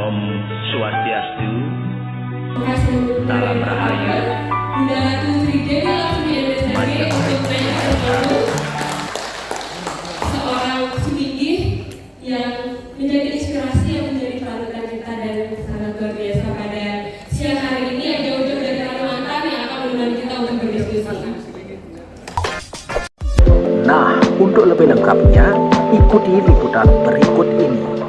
Om Swastiastu, Salam Rahayu, seorang Suminggih yang menjadi inspirasi, yang menjadi panutan kita dan sangat luar biasa pada siang hari ini yang jauh-jauh dari Kalimantan yang akan menemani kita untuk berdiskusi. Nah, untuk lebih lengkapnya, ikuti liputan berikut ini.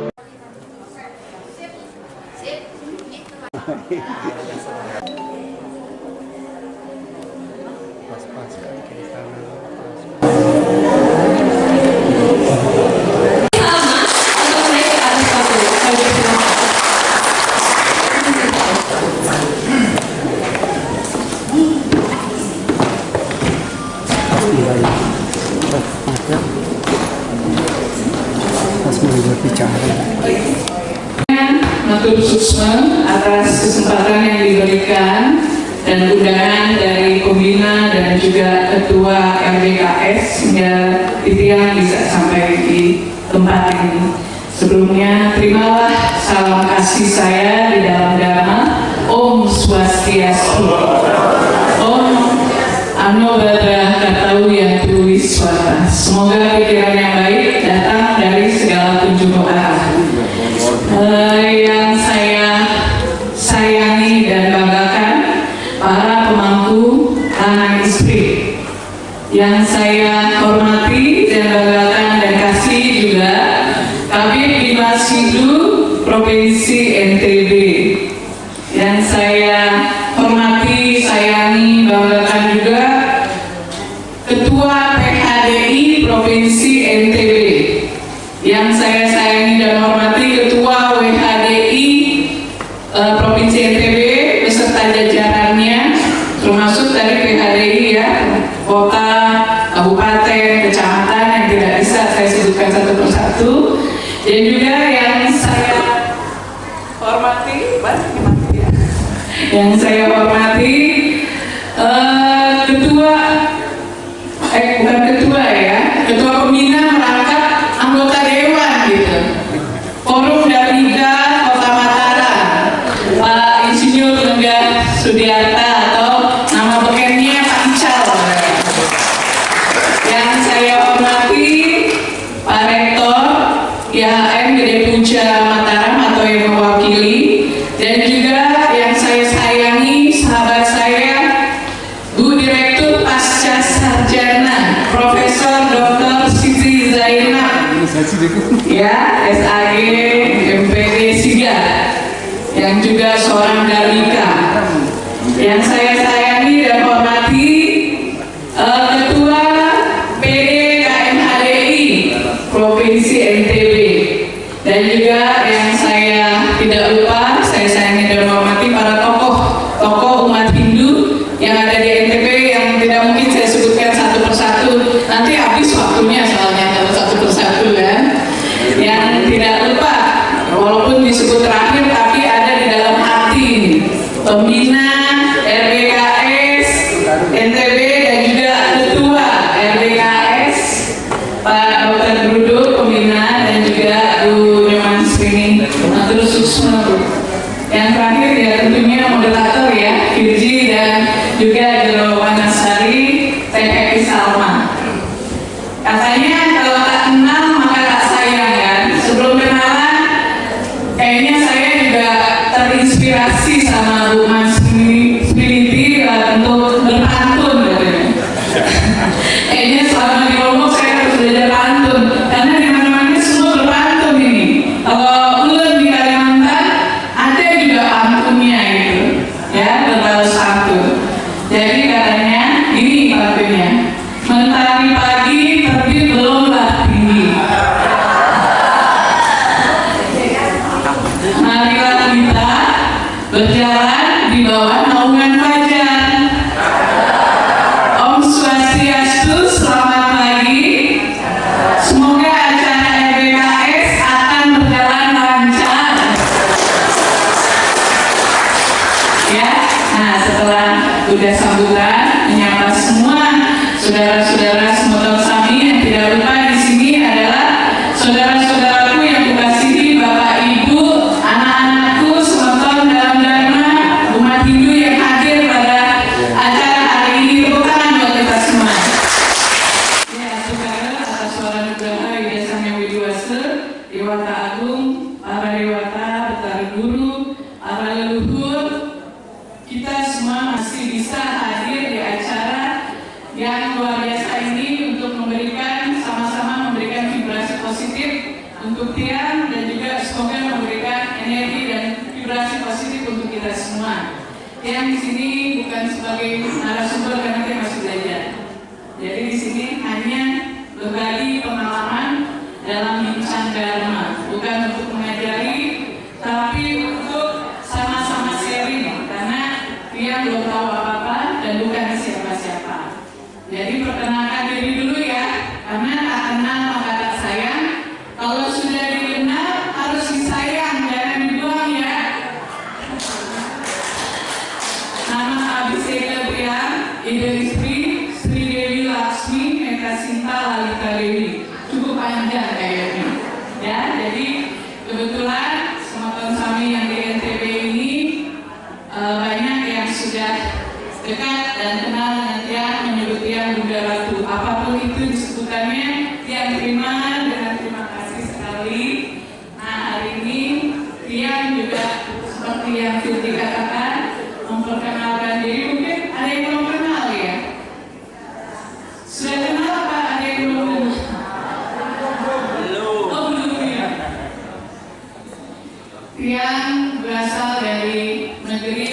Matur suksma atas kesempatan yang diberikan dan undangan dari pembina dan juga ketua RBKS hingga Titian bisa sampai di tempat ini. Sebelumnya terimalah salam kasih saya di dalam Dharma. Om Swastiastu. Om Ano Badra Katau Yantu Wiswata. Semoga pikiran yang baik datang dari segala penjuru arah. Yang saya sayangi dan banggakan para pemangku anak istri, yang saya hormati dan banggakan dan kasih juga Kabid Dimas Hindu Provinsi NTB, yang saya hormati, sayangi, banggakan juga Ketua PHDI Provinsi NTB, yang saya sayangi dan hormati Ketua WHDI Provinsi NTB beserta jajarannya, termasuk dari PHDI ya, kota, kabupaten, kecamatan yang tidak bisa saya sebutkan satu persatu, dan juga yang saya hormati, yang saya hormati bukan ketua ya, ketua pembina merangkap anggota dewan gitu, Forum Darmida Kota Mataram, Pak Insinyur Lenggah Sudiarta atau nama bekennya Pak Ical. Yang saya hormati Pak Rektor IHM Gede Puja Mataram atau yang mewakili, dan juga yang saya sayangi sahabat saya Bu Direktur Pasca Sarjana Profesor Dr. Siti Zainab ya, SAG MPD Siga, yang juga seorang Dalika. Yang saya sayangi dan hormati Ketua PD KMHDI Provinsi NTB, dan juga yang saya tidak lupa, saya sayangi dan hormati para tokoh umat Hindu yang ada di NTB yang tidak mungkin saya sebutkan satu persatu, nanti habis waktunya soalnya kalau satu persatu kan. Yang tidak lupa, walaupun disebut terakhir tapi ada di dalam hati ini, pembina RBKS NTB dan juga ketua RBKS Pak Dr. Brudo pembina, dan juga Bu Nyoman Srini. Matur suksma Bu. Yang terakhir ya tentunya moderator ya, Virgi dan juga Jero Wanasari, TPI Salma. Katanya kalau tak kenal maka tak sayang kan. Sebelum kenalan, kayaknya saya juga terinspirasi sama Bu Mas Spiriti untuk berpantun katanya. Kayaknya selama di Lombok saya harus belajar pantun, karena di mana-mana semua berpantun ini. Kalau ulun di Kalimantan ada juga pantunnya itu, ya, berbalas pantun. Jadi katanya ini pantunnya. Mentari pagi terbit belumlah tinggi. Marilah kita berjalan di bawah naungan fajar. Om Swastiastu, selamat pagi. Semoga acara RBKS akan berjalan lancar. Ya, nah setelah udah sambutan menyapa semua saudara-saudara Semoton Sami, yang tidak lupa di sini adalah saudara-saudaraku yang kukasihi, Bapak Ibu, anak-anak pengertian dan juga semoga memberikan energi dan vibrasi positif untuk kita semua. Yang di sini bukan sebagai narasumber karena kita masih belajar. Jadi di sini hanya berbagi pengalaman dalam bincang dharma, bukan untuk mengajari, tapi untuk sama-sama sharing karena dia belum tahu apa-apa dan bukan siapa-siapa. Jadi perkenalkan diri dulu ya, karena tak kenal maka tak sayang. Kalau sudah dikenal harus disayang, jangan dibuang ya. Nama Abhiseka Priyan, Ida Istri, Sri Dewi Laksmi, Meka Sinta Lalita Dewi. Cukup panjang kayaknya. Ya, jadi kebetulan sama kami yang di NTB ini banyak yang sudah dekat dan kenal dengan Tiang, menyebut Tiang Bunda Ratu. Apapun itu disebutannya, Tiang terima dengan terima kasih sekali. Nah, hari ini Tiang juga seperti yang Filti katakan, memperkenalkan diri. Mungkin ada yang belum kenal ya? Sudah kenal apa ada yang belum kenal? Belum. Oh, belum ya. Tiang berasal dari negeri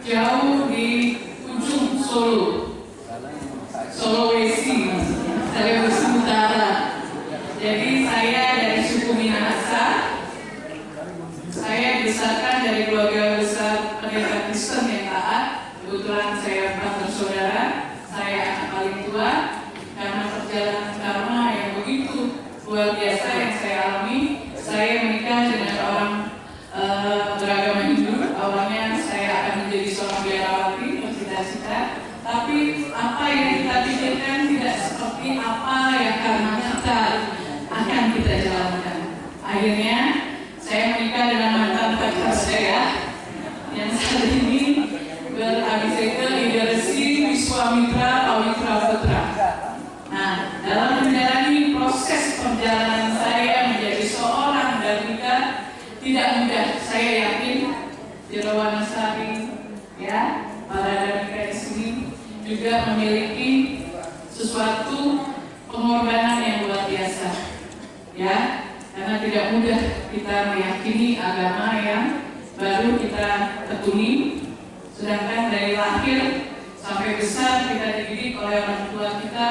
jauh di ujung Solo, Sulawesi, Sulawesi Utara. Jadi saya dari suku Minahasa. Saya dibesarkan dari keluarga besar pendeta Kristen yang taat. Kebetulan saya 4 bersaudara. Saya anak paling tua. Karena perjalanan karma yang begitu luar biasa yang saya alami, saya menikah dengan orang beragama Hindu. Awalnya saya akan menjadi seorang biarawati, bercita-cita. Tapi apa yang kita pikirkan tidak seperti apa yang karma kita akan kita jalankan. Akhirnya saya menikah dengan mantan pacar saya yang saat ini berabhiseka Ida Resi Wiswamitra Pawitra Putra. Nah, dalam menjalani proses perjalanan saya menjadi seorang dharmika tidak mudah. Saya yakin Jerawanasari ya, para dharmika di sini juga memiliki sesuatu pengorbanan yang luar biasa ya, karena tidak mudah kita meyakini agama yang baru kita tekuni, sedangkan dari lahir sampai besar kita dididik oleh orang tua kita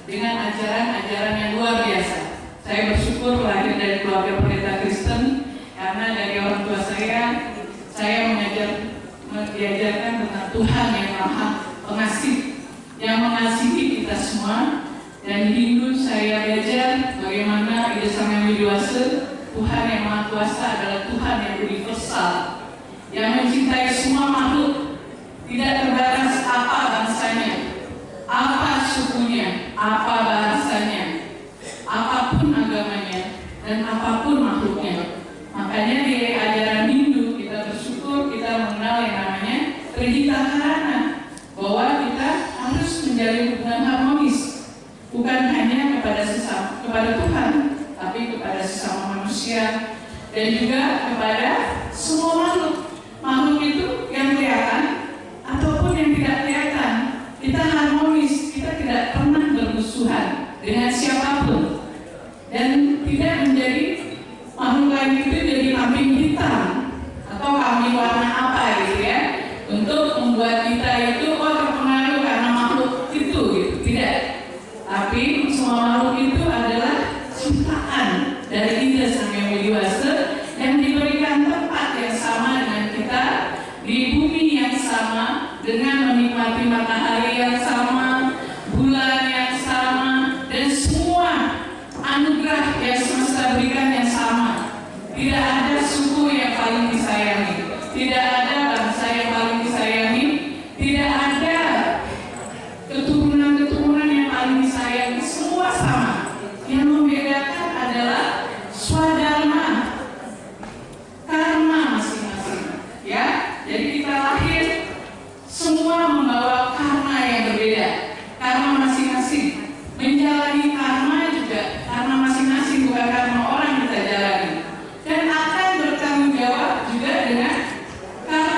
dengan ajaran-ajaran yang luar biasa. Saya bersyukur lahir dari keluarga pendeta Kristen, karena dari orang tua saya diajarkan tentang Tuhan yang Maha Pengasih, yang mengasihi kita semua. Dan di Hindu saya belajar bagaimana Ida Sanghyang Widiwasa, Tuhan yang Maha Kuasa adalah Tuhan yang universal, yang mencintai semua makhluk, tidak terbatas apa bangsanya, apa sukunya, apa bahasanya, apapun agamanya, dan apapun makhluknya. Makanya di ajaran Hindu kita bersyukur kita mengenal yang namanya Tridita Karana, bahwa kita harus menjalin hubungan harmonis, bukan hanya kepada Tuhan, tapi kepada sesama manusia dan juga kepada semua makhluk. Makhluk itu yang kelihatan ataupun yang tidak kelihatan, kita harmonis, kita tidak pernah bermusuhan dengan siapapun, dan tidak menjadi makhluk lain itu jadi kambing hitam atau kambing warna apa gitu ya, untuk membuat kita itu terpengaruh karena makhluk itu gitu. Tidak, tapi semua makhluk itu adalah ciptaan dari Ida Sanghyang Widiwasa yang diberikan tempat yang sama dengan kita, di bumi yang sama, dengan menikmati matahari yang sama, bulan yang sama, dan semua anugerah yang semesta berikan yang sama. Tidak ada suku yang paling disayangi, tidak ada bangsa yang paling disayangi, tidak ada keturunan-keturunan yang paling disayangi, semua sama. Yang membedakan adalah swadharma, karma masing-masing ya. Jadi kita lahir semua membawa karma yang berbeda, karma masing-masing. Menjalani karma juga karma masing-masing, bukan karma orang kita jalani. Dan akan bertanggung jawab juga dengan karma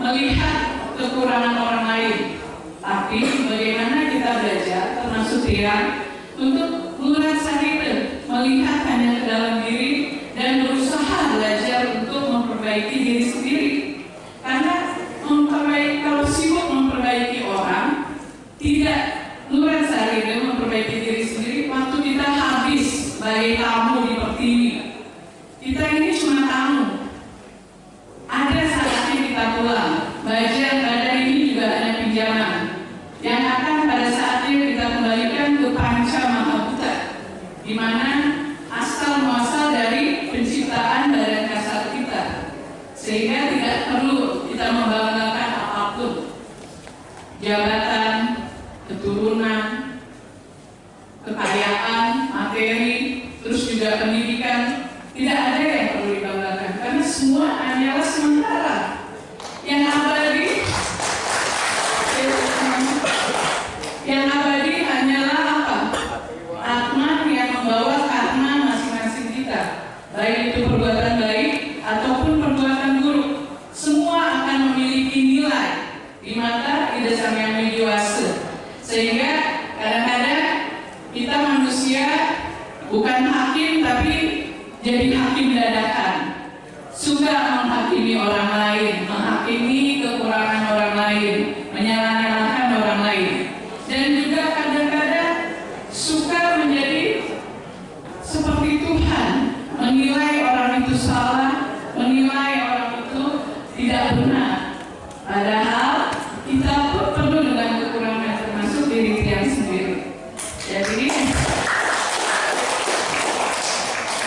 melihat kekurangan orang lain, tapi bagaimana kita belajar, termasuk Tiang, untuk menguras diri, melihat hanya ke dalam diri dan berusaha belajar untuk memperbaiki diri sendiri. Karena kalau sibuk memperbaiki orang, tidak menguras diri, memperbaiki diri sendiri, waktu kita habis sebagai tamu di Pertiwi. Kita ini cuma tamu. Ada saatnya kita pulang. Badan ini juga ada pinjaman yang akan pada saatnya kita kembalikan ke Panca Mahabuta, di mana asal muasal dari penciptaan badan kasar kita, sehingga tidak perlu kita membanggakan apapun, jabatan, keturunan, kekayaan, materi, terus juga pendidikan. Tidak ada yang perlu dibanggakan, karena semua hanyalah sementara. Yang abadi hanyalah apa? Atma yang membawa karma masing-masing kita, baik itu perbuatan baik ataupun perbuatan buruk. Semua akan memiliki nilai di mata Ida Sang Yang Widiwasa. Sehingga kadang-kadang kita manusia bukan hakim, tapi jadi hakim dadakan. Suka menghakimi orang lain, menghakimi kekurangan orang lain, menyalahkan orang lain, dan juga kadang-kadang suka menjadi seperti Tuhan, menilai orang itu salah, menilai orang itu tidak benar. Padahal kita pun penuh dengan kekurangan, termasuk diri kita sendiri.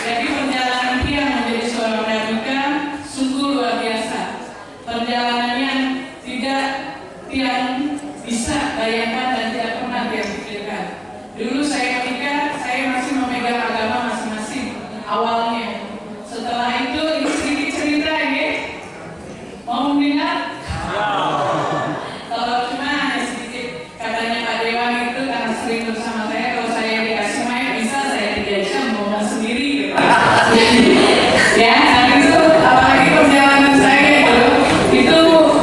Jadi perjalanan Tiang menjadi seorang pramuka sungguh luar biasa. Perjalanannya tidak Tiang bisa bayangkan dan tidak pernah Tiang pikirkan. Dulu saya menikah, saya masih memegang agama masing-masing awalnya. Setelah itu ini sedikit cerita ya. Mau mendengar? Kalau cuma hanya sedikit, katanya Pak Dewa itu karena sering bersama saya, kalau saya dikasih mic bisa saya 3 jam ngomong sendiri gitu. Ya, nah itu apalagi perjalanan saya itu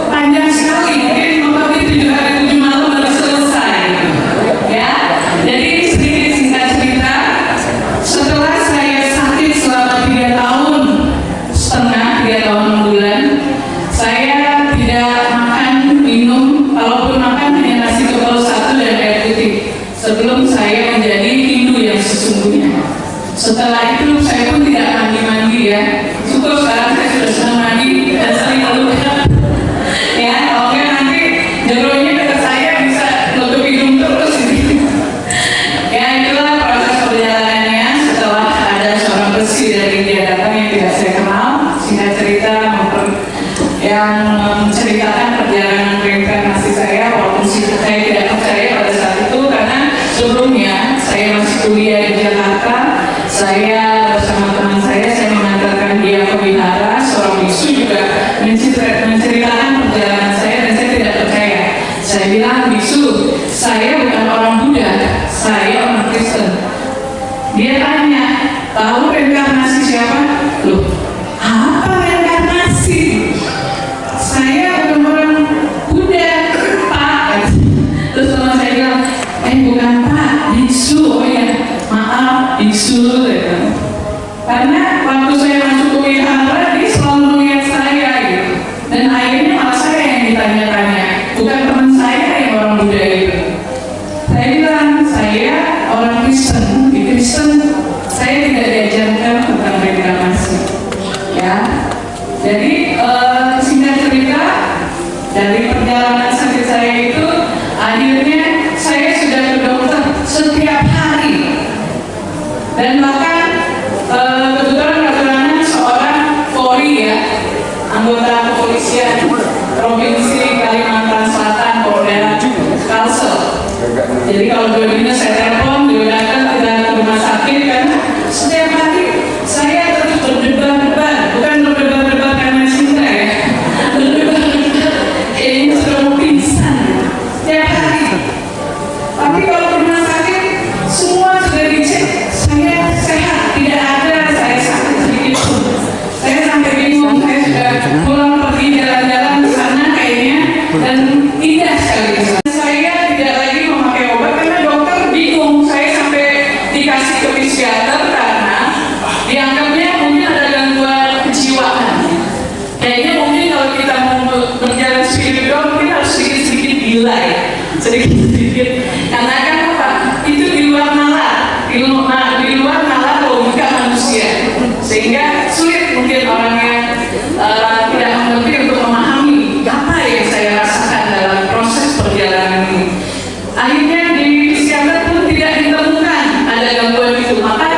panjang sekali, mungkin memang 7 malam baru selesai. Ya, jadi sedikit singkat cerita, setelah saya sakit selama 3 tahun setengah, 3 tahun 6 bulan, saya tidak makan, minum, kalaupun makan hanya nasi kebal 1 dan air putih sebelum saya menjadi Hindu yang sesungguhnya. Setelah itu saya pun tidak mandi-mandi ya. Syukur sekarang saya sudah senang mandi dan sering lupa. Ya, oke, nanti jeronya dekat saya bisa nutup hidung terus ini. Ya, itulah proses perjalanannya setelah ada seorang besi dari India datang yang tidak saya kenal. Singkat cerita yang menceritakan perjalanan reinkarnasi saya, walaupun saya tidak percaya pada saat itu karena sebelumnya saya masih kuliah di Jakarta. Saya bersama teman saya mengantarkan gulai sedikit-sedikit, karena kan apa? Itu di luar nalar, di luar nalar logika manusia, sehingga sulit mungkin orangnya tidak mengerti untuk memahami apa yang saya rasakan dalam proses perjalanan ini. Akhirnya di psikiater pun tidak ditemukan ada gangguan itu. Maka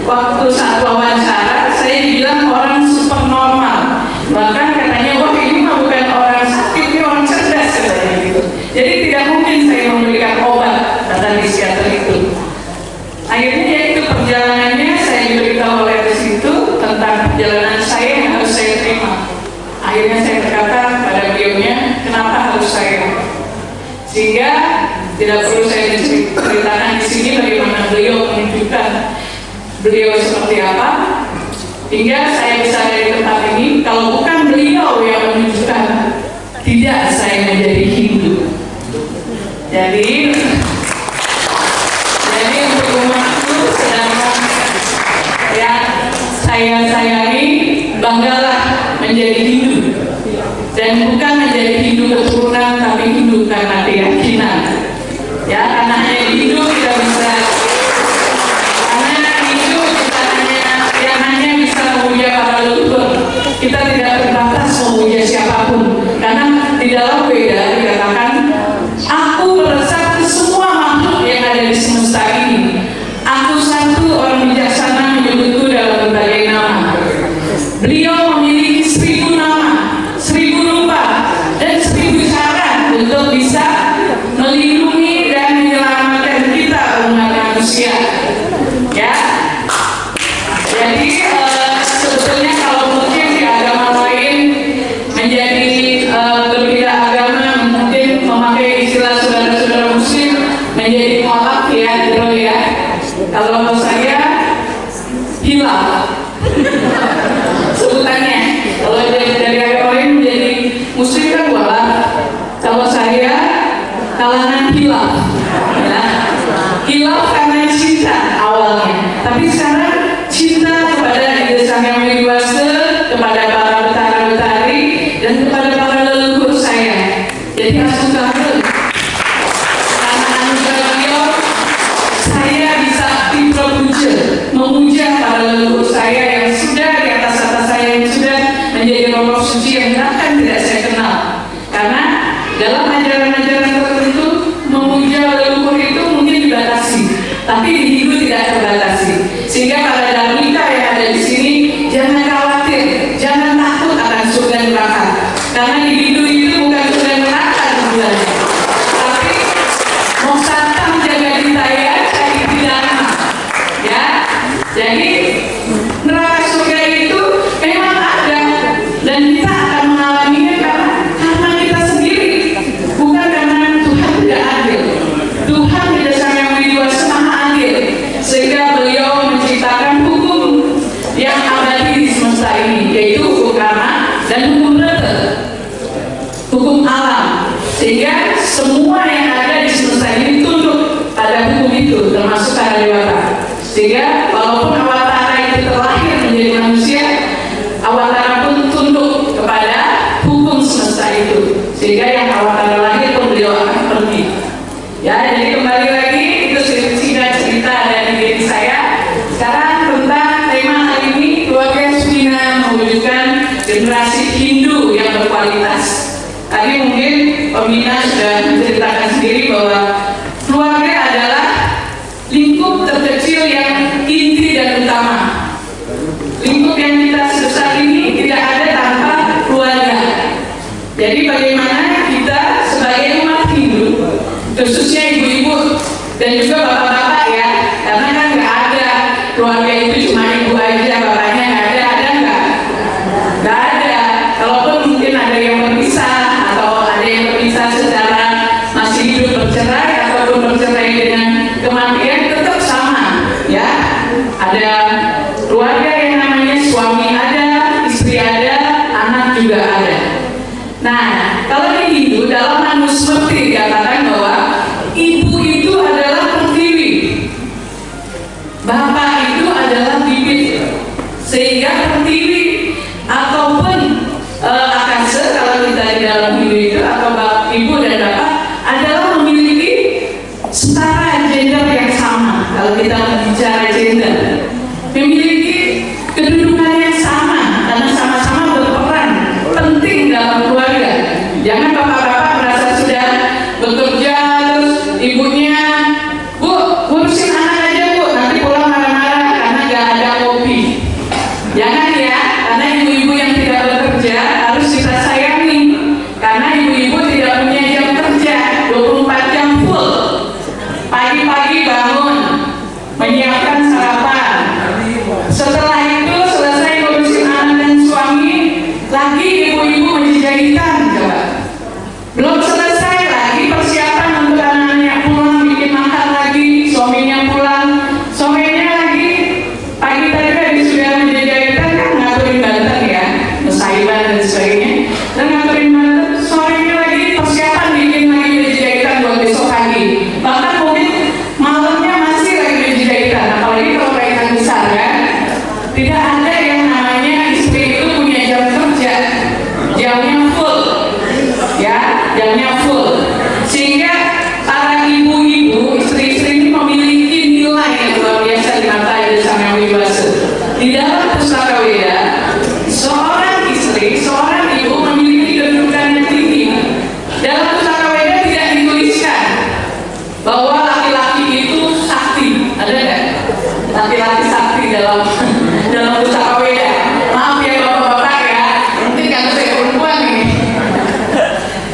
waktu saat wawancara saya dibilang orang super normal, bahkan katanya wah ini mah bukan orang sakit, ini orang cerdas katanya gitu. Jadi tidak mungkin saya memberikan obat, kata psikiater itu. Akhirnya ya itu perjalanannya saya diberitahu oleh di situ tentang perjalanan saya yang harus saya terima. Akhirnya saya berkata pada beliaunya, kenapa harus saya? Sehingga tidak perlu saya ceritakan di sini bagaimana beliau menunjukkan beliau seperti apa, hingga saya bisa ada di tempat ini. Kalau bukan beliau yang menunjukkan, tidak saya menjadi Hindu. Jadi untuk umatku sedangkan yang saya sayangi, banggalah menjadi Hindu, dan bukan menjadi Hindu keturunan, tapi Hindu karena keyakinan. Ya, karena hanya Hindu tidak bisa, karena Hindu kita hanya bisa memuja para leluhur. Kita tidak terbatas memuja siapapun, karena di dalam Weda dikatakan, aku meresap ke semua makhluk yang ada di semesta ini. Aku satu orang bijaksana menyebutku dalam berbagai nama. Beliau memiliki 1000 nama, 1000 rupa, dan 1000 cara untuk bisa melindungi dan menyelamatkan kita umat manusia. Ya, jadi sebetulnya kalau mungkin di agama lain menjadi berbeda agama, mungkin memakai istilah saudara-saudara Muslim menjadi kolak ya, gitu ya. Kalau saya hilaf sebutannya. Kalau dari agama lain menjadi Muslim kan walaf. Kalau saya kalangan hilaf. Ya. Hilaf karena cinta awalnya, tapi sekarang cinta kepada Ida Sang Hyang Widi-Wasta, kepada para betara-betari, dan kepada para leluhur saya. Jadi asukakeun karena anugerah beliau, saya bisa aktif berpuja, memuja para leluhur saya yang sudah di atas saya, yang sudah menjadi roh suci yang bahkan tidak saya kenal. Karena dalam ajaran-ajaran tertentu memuja leluhur itu mungkin dibatasi, tapi di Hindu tidak terbatasi. Sehingga para darmika yang ada di sini jangan khawatir, jangan takut akan surga neraka. Karena di Hindu itu bukan surga neraka tujuannya, tapi moksattam jaga ditaya cari pidana. Ya, jadi neraka surga itu memang ada, dan kita akan mengalaminya karena kita sendiri, bukan karena Tuhan tidak adil. Tuhan tidak Sang Hyang Widi-Wasta Maha adil, sehingga beliau menciptakan hukum yang abadi di semesta ini, yaitu hukum karma dan hukum rete, hukum alam, sehingga semua yang ada di semesta ini tunduk pada hukum itu, termasuk para dewata. Sehingga walaupun awatara itu terlahir menjadi manusia, awatara pun tunduk kepada hukum semesta itu, sehingga yang awatara lahir pun beliau akan pergi. Ya, jadi kembali lagi itu singkat cerita dari diri saya. Sekarang tentang tema hari ini, keluarga Sumina mewujudkan generasi Hindu yang berkualitas. Tadi mungkin pembina sudah menceritakan sendiri bahwa keluarga adalah lingkup terkecil yang inti dan utama. Lingkup yang kita sebesar ini tidak ada tanpa keluarga. Jadi bagaimana kita sebagai umat Hindu, khususnya ibu-ibu dan juga bapak-bapak ya, karena kan nggak ada keluarga itu cuma ibu aja, bapaknya nggak ada nggak? Nggak ada. Kalaupun mungkin ada yang berpisah atau ada yang berpisah secara masih hidup bercerai ataupun bercerai dengan kematian, tetap sama ya. Ada keluarga yang namanya suami ada, istri ada, anak juga ada. Nah, kalau di Hindu dalam Manusmriti dikatakan bahwa ibu itu adalah pertiwi, bapak itu adalah bibit, sehingga pertiwi ataupun akase kalau kita di dalam Hindu itu, atau ibu dan bapak ada keluarganya full, sehingga para ibu-ibu, istri-istri ini memiliki nilai yang luar biasa di mata Ida Sang Hyang Wibasa. Di dalam Pusaka Weda, seorang istri, seorang ibu memiliki kedudukan yang tinggi. Dalam Pusaka Weda tidak dituliskan bahwa laki-laki itu sakti. Ada nggak laki-laki sakti dalam Pusaka Weda? Maaf ya bapak-bapak ya, nanti kan saya perempuan nih.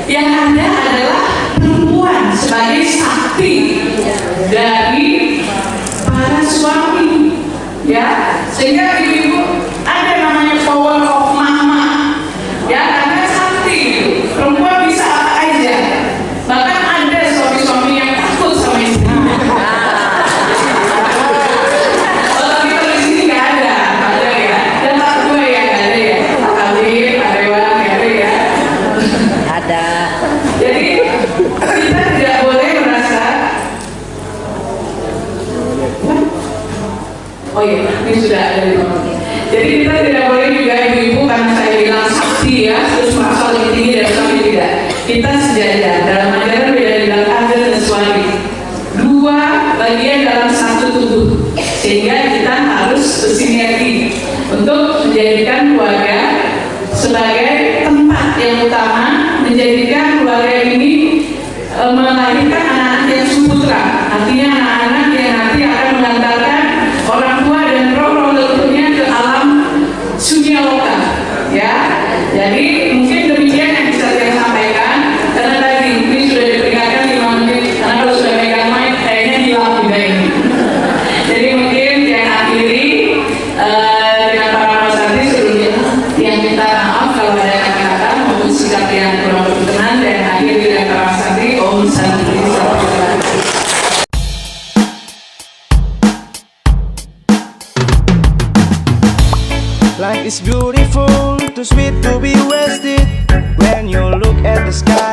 Yang ada adalah perempuan sebagai sakti dari para suami, ya, sehingga ibu-ibu ada namanya power of mama, ya, karena sakti perempuan bisa apa aja, bahkan ada suami-suami yang takut sama istrinya. Tapi kalau di sini nggak ada ya, dan tak gue ya nggak ada ya, Pak Khalid, Pak Dewan nggak ada ya. Ada. Jadi kita tidak boleh merasa, oh iya, ini sudah ada di bawah. Jadi kita tidak boleh juga ibu-ibu karena saya bilang sakti ya, terus merasa lebih tinggi dari suami, tidak. Kita sejajar dalam ajaran beda bilang ada dan suami, dua bagian dalam satu tubuh, sehingga kita harus bersinergi untuk menjadikan keluarga sebagai tempat yang utama, menjadikan keluarga ini melahirkan anak-anak yang suputra, artinya anak-anak yang nanti akan mengantarkan orang tua dan roh-roh leluhurnya ke alam sunya loka, ya. Jadi mungkin demikian yang bisa saya sampaikan, karena tadi ini sudah diperingatkan 5 menit, karena kalau sudah megang mic kayaknya hilang juga ini. Jadi mungkin yang akhiri dengan para masantri sebelumnya yang minta maaf kalau ada kata-kata maupun sikap yang kurang berkenan, dan akhiri dengan para masantri Om Santi. Life is beautiful, too sweet to be wasted. When you look at the sky,